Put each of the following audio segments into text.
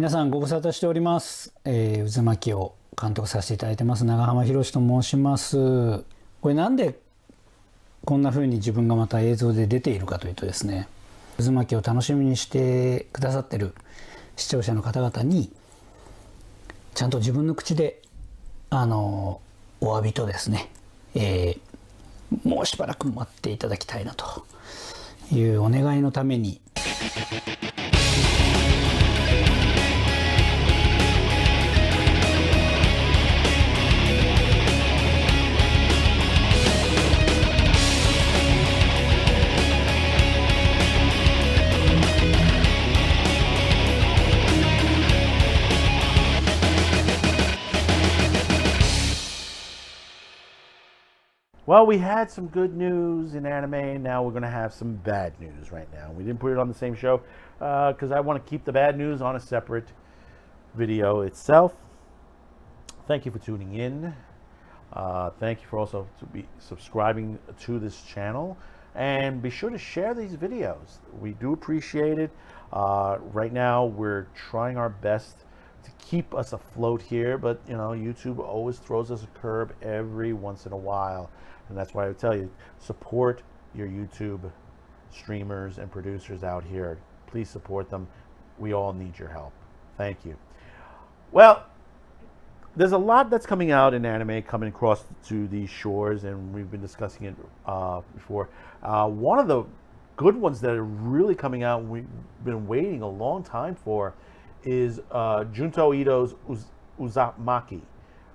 皆さんご無沙汰しております。渦巻きを監督させていただいてます長浜博と申します。これなんでこんな風に自分がまた映像で出ているかというとですね、渦巻きを楽しみにしてくださってる視聴者の方々にちゃんと自分の口でお詫びとですね、もうしばらく待っていただきたいなというお願いのためにWell, we had some good news in anime. Now we're going to have some bad news right now. We didn't put it on the same show because I want to keep the bad news on a separate video itself. Thank you for tuning in. Thank you for also to be subscribing to this channel. And be sure to share these videos. We do appreciate it. Right now, we're trying our best to keep us afloat here. But, you know, YouTube always throws us a curb every once in a while. And that's why I tell you, support your YouTube streamers and producers out here. Please support them. We all need your help. Thank you. Well, there's a lot that's coming out in anime coming across to these shores, and we've been discussing it before. One of the good ones that are really coming out, and we've been waiting a long time for, is Junji Ito's UZUMAKI.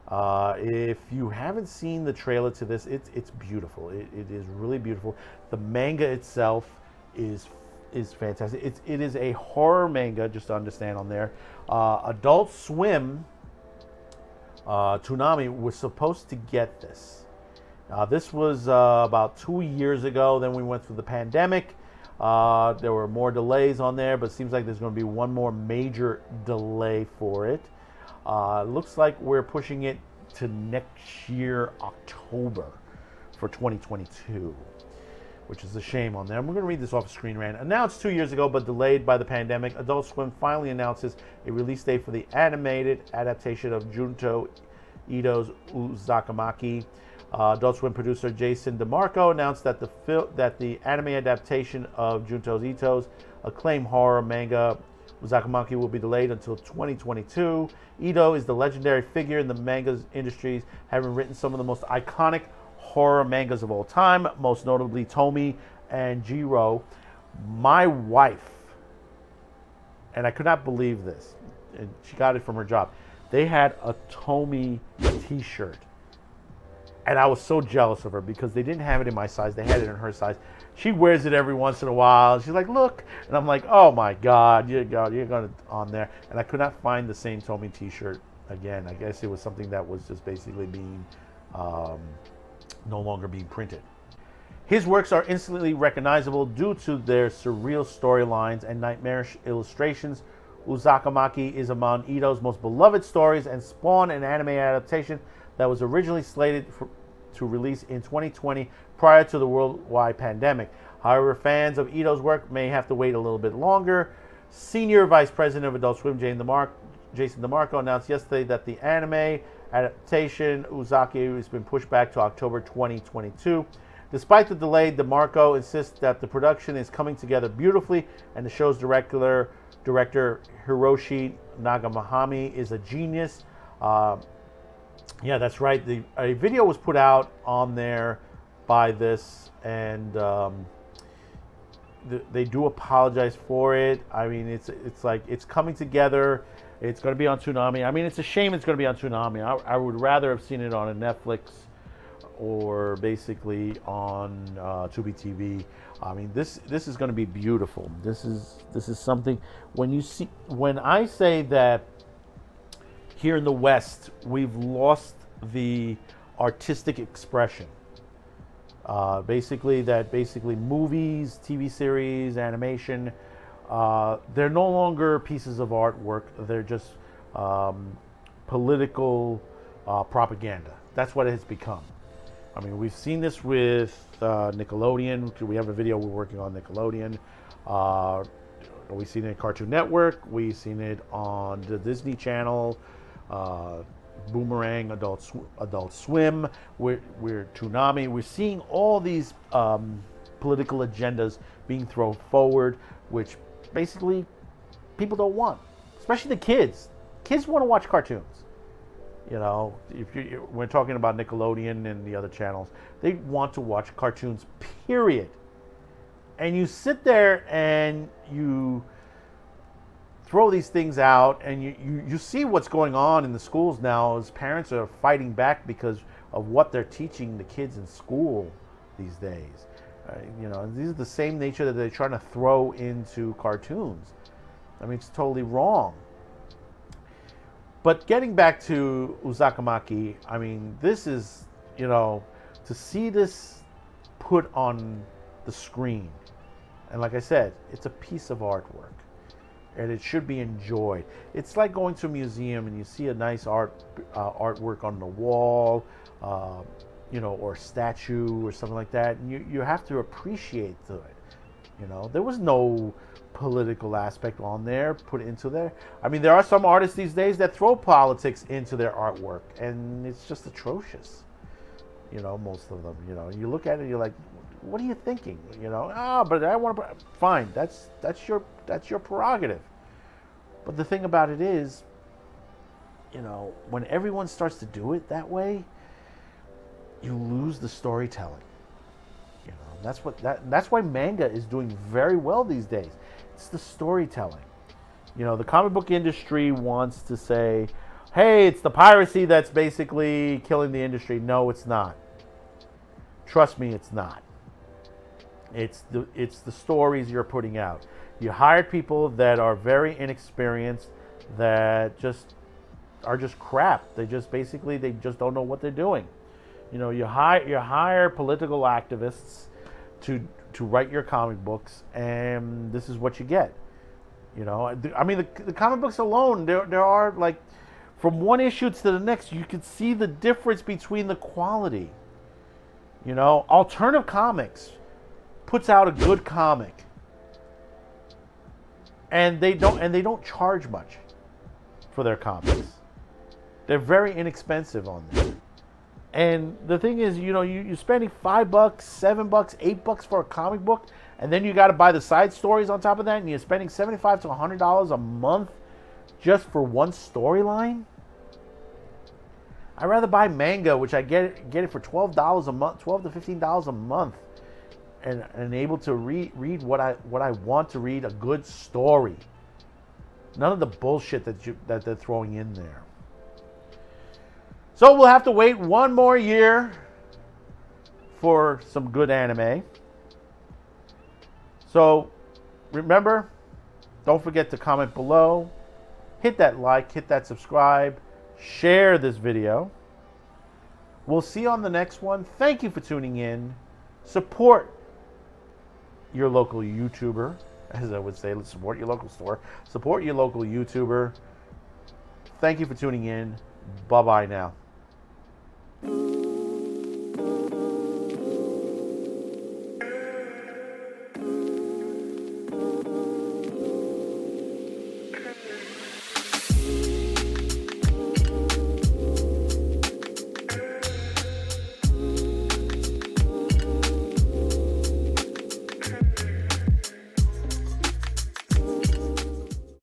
If you haven't seen the trailer to this, it's beautiful. It is really beautiful. The manga itself is fantastic. It is a horror manga, just to understand on there. Adult Swim, Toonami was supposed to get this. This was about 2 years ago. Then we went through the pandemic. There were more delays on there, but it seems like there's going to be one more major delay for it. Looks like we're pushing it to next year, October, for 2022, which is a shame on them. We're going to read this off of Screen Rant. Announced 2 years ago, but delayed by the pandemic, Adult Swim finally announces a release date for the animated adaptation of Junji Ito's UZUMAKI. Adult Swim producer Jason DeMarco announced that the anime adaptation of Junji Ito's acclaimed horror manga UZUMAKI will be delayed until 2022. Ito is the legendary figure in the manga industries, having written some of the most iconic horror mangas of all time, most notably Tomi and Jiro. My wife, and I could not believe this, and she got it from her job, they had a Tomi t-shirt. And I was so jealous of her because they didn't have it in my size. They had it in her size. She wears it every once in a while. She's like, look. And I'm like, oh my God, you're going on there. And I could not find the same Tomi t-shirt again. I guess it was something that was just basically being, no longer being printed. His works are instantly recognizable due to their surreal storylines and nightmarish illustrations. UZUMAKI is among Ito's most beloved stories and spawned an anime adaptation that was originally slated to release in 2020 prior to the worldwide pandemic. However, fans of Ito's work may have to wait a little bit longer. Senior Vice President of Adult Swim, Jason DeMarco, announced yesterday that the anime adaptation, UZUMAKI, has been pushed back to October 2022. Despite the delay, DeMarco insists that the production is coming together beautifully, and the show's director Hiroshi Nagamahami is a genius. Yeah, that's right. A video was put out on there by this, and they do apologize for it. I mean, it's like it's coming together. It's going to be on Toonami. I mean, it's a shame it's going to be on Toonami. I would rather have seen it on a Netflix or basically on Tubi TV. I mean, this is going to be beautiful. This is something when I say that here in the West, we've lost the artistic expression. Basically, movies, TV series, animation, they're no longer pieces of artwork. They're just political propaganda. That's what it has become. I mean, we've seen this with Nickelodeon. We have a video we're working on Nickelodeon. We've seen it on Cartoon Network. We've seen it on the Disney Channel, Boomerang, Adult Swim. We're Toonami. We're seeing all these political agendas being thrown forward, which basically people don't want, especially the kids. Kids want to watch cartoons. You know, if we're talking about Nickelodeon and the other channels, they want to watch cartoons, period. And you sit there and you throw these things out, and you see what's going on in the schools now as parents are fighting back because of what they're teaching the kids in school these days. You know, these are the same nature that they're trying to throw into cartoons. I mean, it's totally wrong. But getting back to UZUMAKI, I mean, this is, you know, to see this put on the screen, and like I said, it's a piece of artwork, and it should be enjoyed. It's like going to a museum and you see a nice artwork on the wall, you know, or statue or something like that, and you have to appreciate it. You know, there was no political aspect on there put into there. I mean, there are some artists these days that throw politics into their artwork, and it's just atrocious. You know, most of them. You know, you look at it, you're like, what are you thinking? You know, but I want to. Fine, that's your prerogative. But the thing about it is, you know, when everyone starts to do it that way, you lose the storytelling. You know, that's why manga is doing very well these days. It's the storytelling. You know, the comic book industry wants to say, hey, it's the piracy that's basically killing the industry. No, it's not. Trust me, it's not. It's the stories you're putting out. You hired people that are very inexperienced, that are just crap. They just don't know what they're doing. You know, you hire political activists to write your comic books, and this is what you get. You know, I mean, the comic books alone, there are, like, from one issue to the next, you can see the difference between the quality. You know, Alternative Comics puts out a good comic, and they don't charge much for their comics. They're very inexpensive on them. And the thing is, you know, you're spending $5, $7, $8 for a comic book, and then you got to buy the side stories on top of that, and you're spending $75 to $100 a month just for one storyline. I'd rather buy manga, which I get it for $12 a month, $12 to $15 a month, and able to read what I want to read, a good story. None of the bullshit that they're throwing in there. So we'll have to wait one more year for some good anime. So remember, don't forget to comment below, hit that like, hit that subscribe, share this video. We'll see you on the next one. Thank you for tuning in. Support your local YouTuber, as I would say. Support your local store. Support your local YouTuber. Thank you for tuning in. Bye-bye now.